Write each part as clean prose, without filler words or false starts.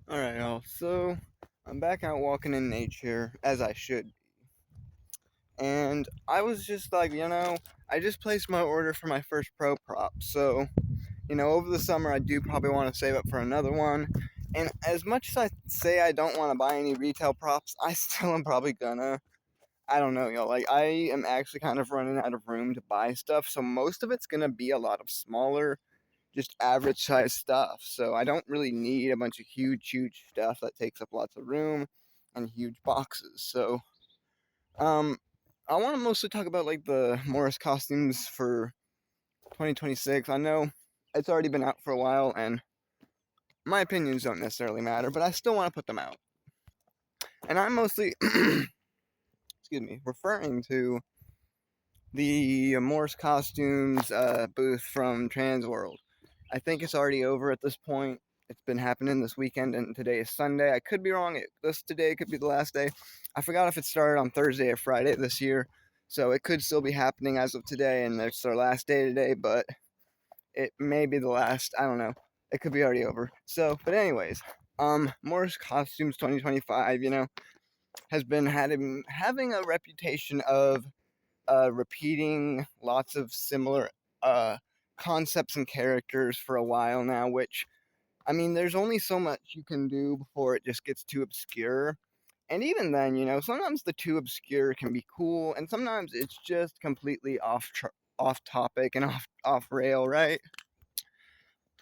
Alright, y'all. So, I'm back out walking in nature, as I should. And I was just like, I just placed my order for my first pro prop. So, over the summer, I do probably want to save up for another one. And as much as I say I don't want to buy any retail props, I still am probably gonna. I don't know, y'all. Like, I am actually kind of running out of room to buy stuff. So, most of it's gonna be a lot of smaller, just average size stuff. So I don't really need a bunch of huge stuff that takes up lots of room and huge boxes. So um I want to mostly talk about like the Morris costumes for 2026. I know it's already been out for a while and my opinions don't necessarily matter, but I still want to put them out. And I'm mostly excuse me, referring to the Morris costumes booth from Transworld. I think it's already over at this point. It's been happening this weekend, and today is Sunday. I could be wrong. This today could be the last day. I forgot if it started on Thursday or Friday this year, so it could still be happening as of today, and it's our last day today. But it may be the last. I don't know. It could be already over. So, but anyways, Morris Costumes 2025, has been having a reputation of repeating lots of similar uh, concepts and characters for a while now, which, I mean, there's only so much you can do before it just gets too obscure. And even then, sometimes the too obscure can be cool, and sometimes it's just completely off topic and off rail, right?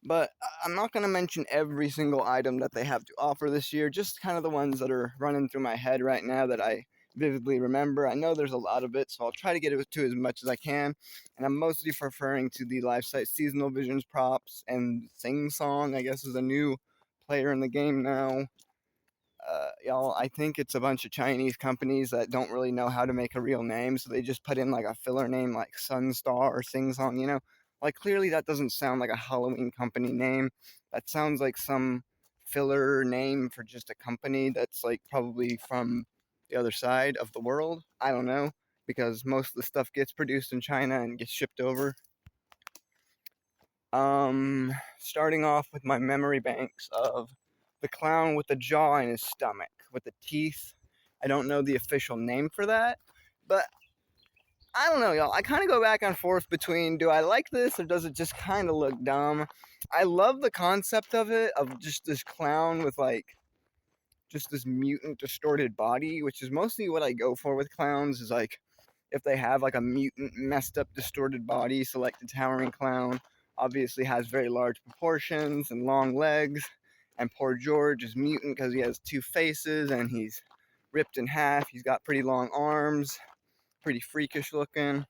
But I'm not going to mention every single item that they have to offer this year, just kind of the ones that are running through my head right now that I vividly remember. I know there's a lot of it, so I'll try to get it to as much as I can. And I'm mostly referring to the Life Sight Seasonal Visions props and Sing Song, I guess, is a new player in the game now. Y'all, I think it's a bunch of Chinese companies that don't really know how to make a real name, so they just put in like a filler name like Sunstar or Sing Song. Like, clearly that doesn't sound like a Halloween company name. That sounds like some filler name for just a company that's like probably from the other side of the world. I don't know, because most of the stuff gets produced in China and gets shipped over. Starting off with my memory banks of the clown with the jaw in his stomach with the teeth. I don't know the official name for that, but I don't know, y'all. I kind of go back and forth between do I like this or does it just kind of look dumb? I love the concept of it, of just this clown with like just this mutant distorted body, which is mostly what I go for with clowns, is like if they have like a mutant messed up distorted body. So like the towering clown obviously has very large proportions and long legs, and poor George is mutant because he has two faces and he's ripped in half. He's got pretty long arms, pretty freakish looking.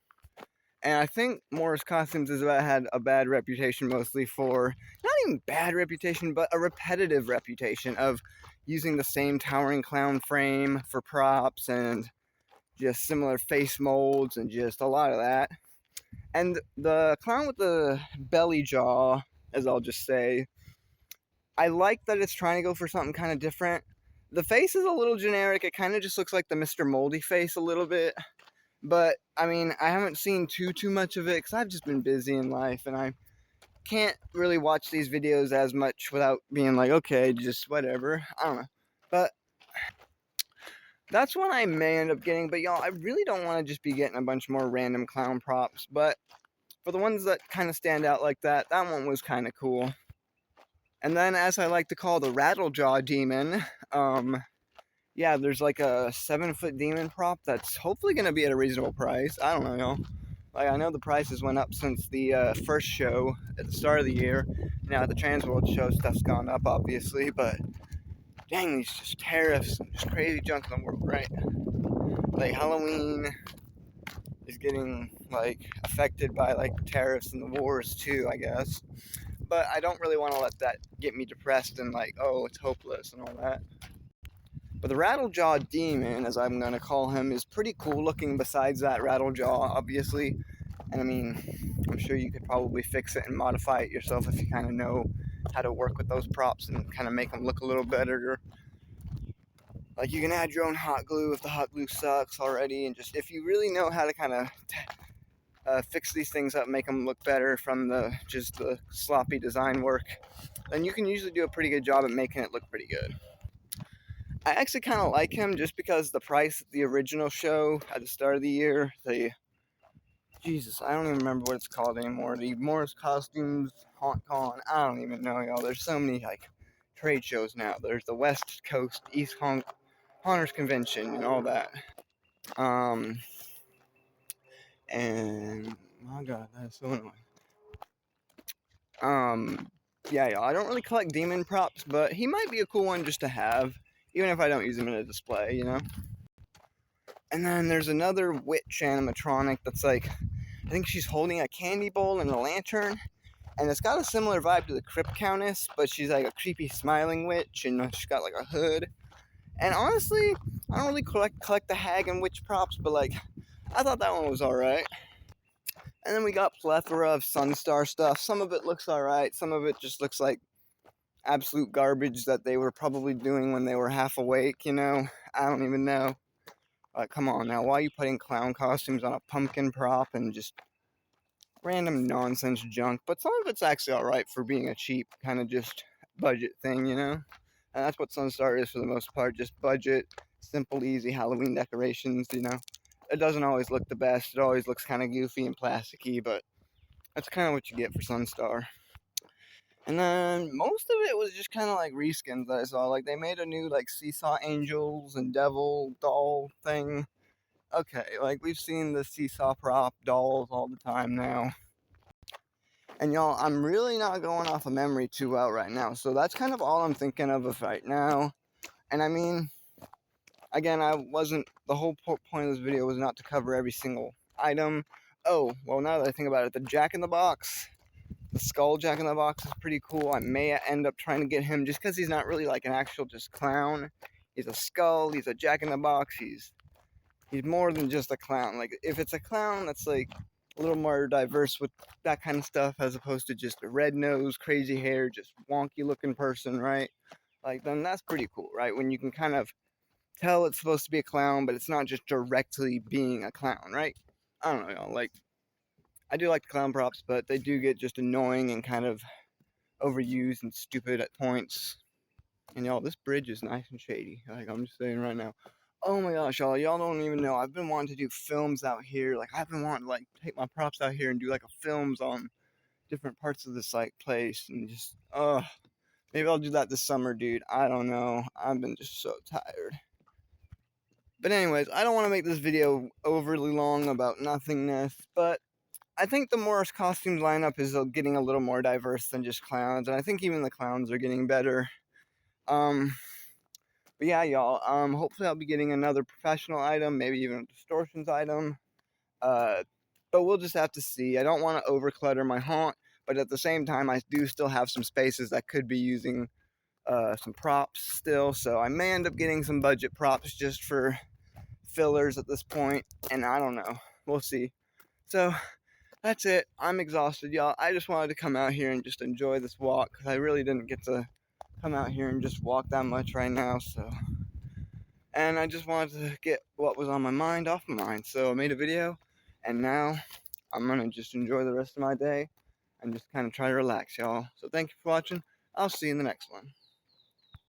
And I think Morris Costumes has had a bad reputation, mostly for not even bad reputation, but a repetitive reputation of using the same towering clown frame for props and just similar face molds and just a lot of that. And the clown with the belly jaw, as I'll just say, I like that it's trying to go for something kind of different. The face is a little generic. It kind of just looks like the Mr. Moldy face a little bit. But I mean, I haven't seen too much of it because I've just been busy in life and I can't really watch these videos as much without being like, okay, just whatever. I don't know. But that's one I may end up getting. But y'all, I really don't want to just be getting a bunch more random clown props. But for the ones that kind of stand out like that, that one was kind of cool. And then, as I like to call the Rattlejaw Demon, yeah, there's like a 7-foot demon prop that's hopefully going to be at a reasonable price. I don't know, y'all. Like, I know the prices went up since the first show at the start of the year. Now at the Transworld show, stuff's gone up, obviously, but dang, these just tariffs and just crazy junk in the world, right? Like, Halloween is getting, like, affected by, like, tariffs and the wars, too, I guess. But I don't really want to let that get me depressed and, like, oh, it's hopeless and all that. But the Rattlejaw Demon, as I'm going to call him, is pretty cool looking besides that Rattlejaw, obviously. And I mean, I'm sure you could probably fix it and modify it yourself if you kind of know how to work with those props and kind of make them look a little better. Like, you can add your own hot glue if the hot glue sucks already, and just if you really know how to kind of fix these things up, make them look better from just the sloppy design work, then you can usually do a pretty good job at making it look pretty good. I actually kind of like him just because the price of the original show at the start of the year, Jesus, I don't even remember what it's called anymore. The Morris Costumes Haunt Con. I don't even know, y'all. There's so many like trade shows now. There's the West Coast East Haunters Convention and all that. And my God, that's so annoying. Yeah, y'all. I don't really collect demon props, but he might be a cool one just to have, even if I don't use him in a display, you know. And then there's another witch animatronic that's like, I think she's holding a candy bowl and a lantern, and it's got a similar vibe to the Crypt Countess, but she's like a creepy smiling witch, and she's got like a hood. And honestly, I don't really collect the hag and witch props, but like, I thought that one was alright. And then we got plethora of Sunstar stuff. Some of it looks alright, some of it just looks like absolute garbage that they were probably doing when they were half awake, you know? I don't even know. Come on now, why are you putting clown costumes on a pumpkin prop and just random nonsense junk? But some of it's actually alright for being a cheap kind of just budget thing, you know? And that's what Sunstar is for the most part, just budget, simple, easy Halloween decorations, you know? It doesn't always look the best, it always looks kind of goofy and plasticky, but that's kind of what you get for Sunstar. And then most of it was just kind of like reskins that I saw. Like they made a new like Seesaw Angels and Devil doll thing. Okay, like we've seen the Seesaw prop dolls all the time now. And y'all, I'm really not going off of memory too well right now. So that's kind of all I'm thinking of right now. And I mean, again, the whole point of this video was not to cover every single item. Oh, well, now that I think about it, the Jack in the Box. The skull Jack in the Box is pretty cool. I may end up trying to get him just because he's not really like an actual just clown. He's a skull. He's a Jack in the Box. He's more than just a clown. Like if it's a clown that's like a little more diverse with that kind of stuff as opposed to just a red nose, crazy hair, just wonky looking person, right? Like then that's pretty cool, right? When you can kind of tell it's supposed to be a clown, but it's not just directly being a clown, right? I don't know, y'all. Like I do like the clown props, but they do get just annoying and kind of overused and stupid at points. And y'all, this bridge is nice and shady. Like I'm just saying right now. Oh my gosh, y'all don't even know. I've been wanting to do films out here. Like I've been wanting to like take my props out here and do like a films on different parts of this like place and just maybe I'll do that this summer, dude. I don't know. I've been just so tired. But anyways, I don't want to make this video overly long about nothingness, but I think the Morris costumes lineup is getting a little more diverse than just clowns, and I think even the clowns are getting better. Um, but yeah, y'all. Hopefully I'll be getting another professional item, maybe even a distortions item. Uh, but we'll just have to see. I don't want to overclutter my haunt, but at the same time, I do still have some spaces that could be using some props still. So I may end up getting some budget props just for fillers at this point, and I don't know. We'll see. So that's it. I'm exhausted, y'all. I just wanted to come out here and just enjoy this walk because I really didn't get to come out here and just walk that much right now. And I just wanted to get what was on my mind off my mind. So I made a video, and now I'm gonna just enjoy the rest of my day and just kind of try to relax, y'all. So thank you for watching. I'll see you in the next one.